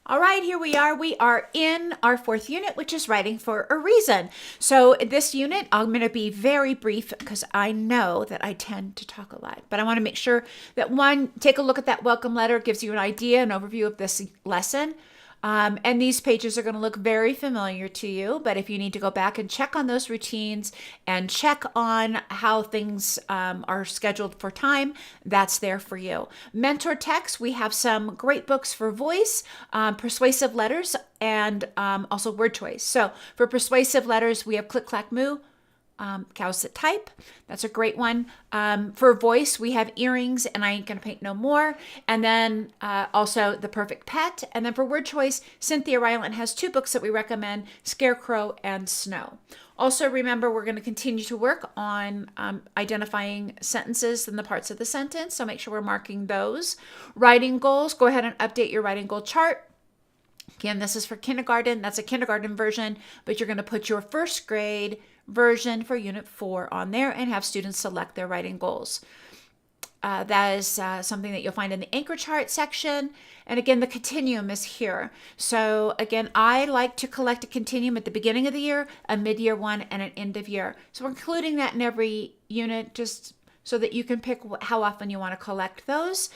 All right, here we are. We are in our fourth unit, which is writing for a reason. So this unit, I'm going to be very brief because I know that I tend to talk a lot, but I want to make sure that take a look at that welcome letter, gives you an idea, an overview of this lesson. And these pages are going to look very familiar to you, but if you need to go back and check on those routines and check on how things are scheduled for time, that's there for you. Mentor text, we have some great books for voice, persuasive letters, and also word choice. So for persuasive letters, we have Click Clack Moo, Cows That Type. That's a great one. For voice, we have Earrings and I Ain't Gonna Paint No More. And then also The Perfect Pet. And then for word choice, Cynthia Ryland has two books that we recommend, Scarecrow and Snow. Also, remember, we're going to continue to work on identifying sentences and the parts of the sentence. So make sure we're marking those. Writing goals, go ahead and update your writing goal chart. Again, this is for kindergarten. That's a kindergarten version, but you're going to put your first grade version for Unit 4 on there and have students select their writing goals. That is something that you'll find in the anchor chart section. And again, the continuum is here. So again, I like to collect a continuum at the beginning of the year, a mid-year one, and an end of year. So we're including that in every unit just so that you can pick how often you want to collect those.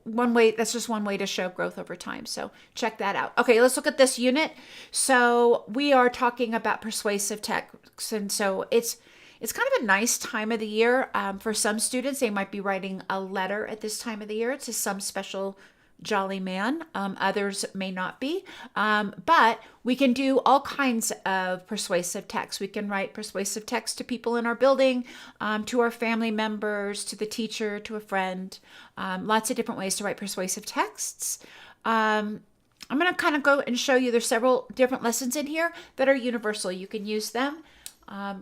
One way, that's just one way to show growth over time. So check that out. Okay, let's look at this unit. So we are talking about persuasive text. And so it's kind of a nice time of the year. For some students, they might be writing a letter at this time of the year to some special jolly man. Others may not be. But we can do all kinds of persuasive text. We can write persuasive text to people in our building, to our family members, to the teacher, to a friend. Lots of different ways to write persuasive texts. I'm going to kind of go and show you there's several different lessons in here that are universal. You can use them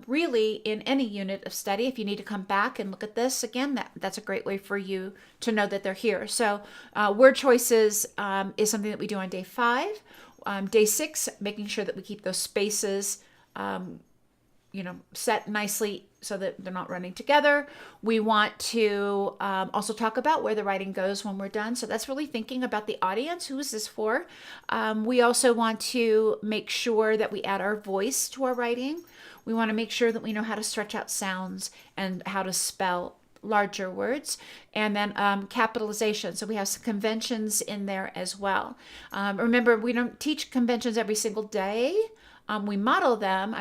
really in any unit of study. If you need to come back and look at this again, that's a great way for you to know that they're here. So word choices is something that we do on day 5. Day 6, making sure that we keep those spaces set nicely so that they're not running together. We want to also talk about where the writing goes when we're done. So that's really thinking about the audience. Who is this for? We also want to make sure that we add our voice to our writing. We want to make sure that we know how to stretch out sounds and how to spell larger words. And then capitalization. So we have some conventions in there as well. Remember, we don't teach conventions every single day. We model them.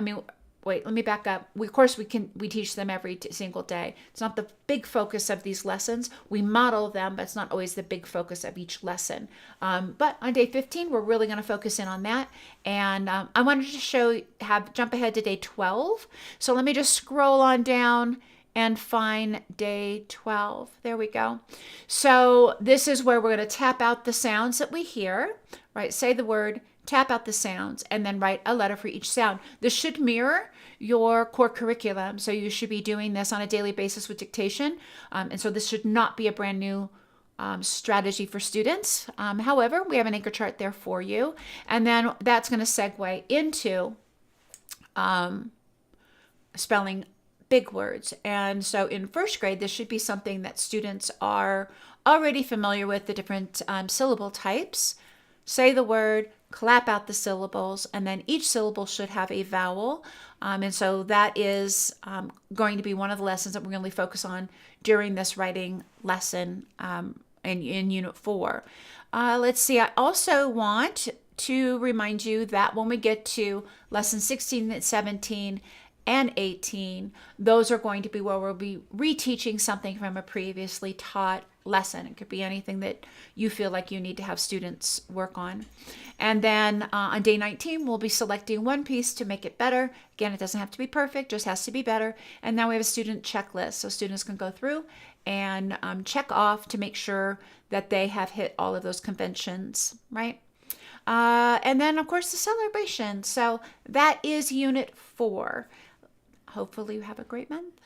Wait, let me back up. Of course, we teach them every single day. It's not the big focus of these lessons. We model them, but it's not always the big focus of each lesson. But on day 15, we're really going to focus in on that. And I wanted to jump ahead to day 12. So let me just scroll on down and find day 12. There we go. So this is where we're going to tap out the sounds that we hear, right? Say the word, tap out the sounds, and then write a letter for each sound. This should mirror your core curriculum. So you should be doing this on a daily basis with dictation. And so this should not be a brand new strategy for students. However, we have an anchor chart there for you. And then that's going to segue into spelling big words. And so in first grade, this should be something that students are already familiar with, the different syllable types. Say the word, clap out the syllables, and then each syllable should have a vowel. And so that is going to be one of the lessons that we're going to focus on during this writing lesson in Unit 4. Let's see, I also want to remind you that when we get to lesson 16 and 17 and 18, those are going to be where we'll be reteaching something from a previously taught lesson. It could be anything that you feel like you need to have students work on. And then on day 19, we'll be selecting one piece to make it better. Again, it doesn't have to be perfect, just has to be better. And now we have a student checklist. So students can go through and check off to make sure that they have hit all of those conventions, right? And then, of course, the celebration. So that is Unit 4. Hopefully you have a great month.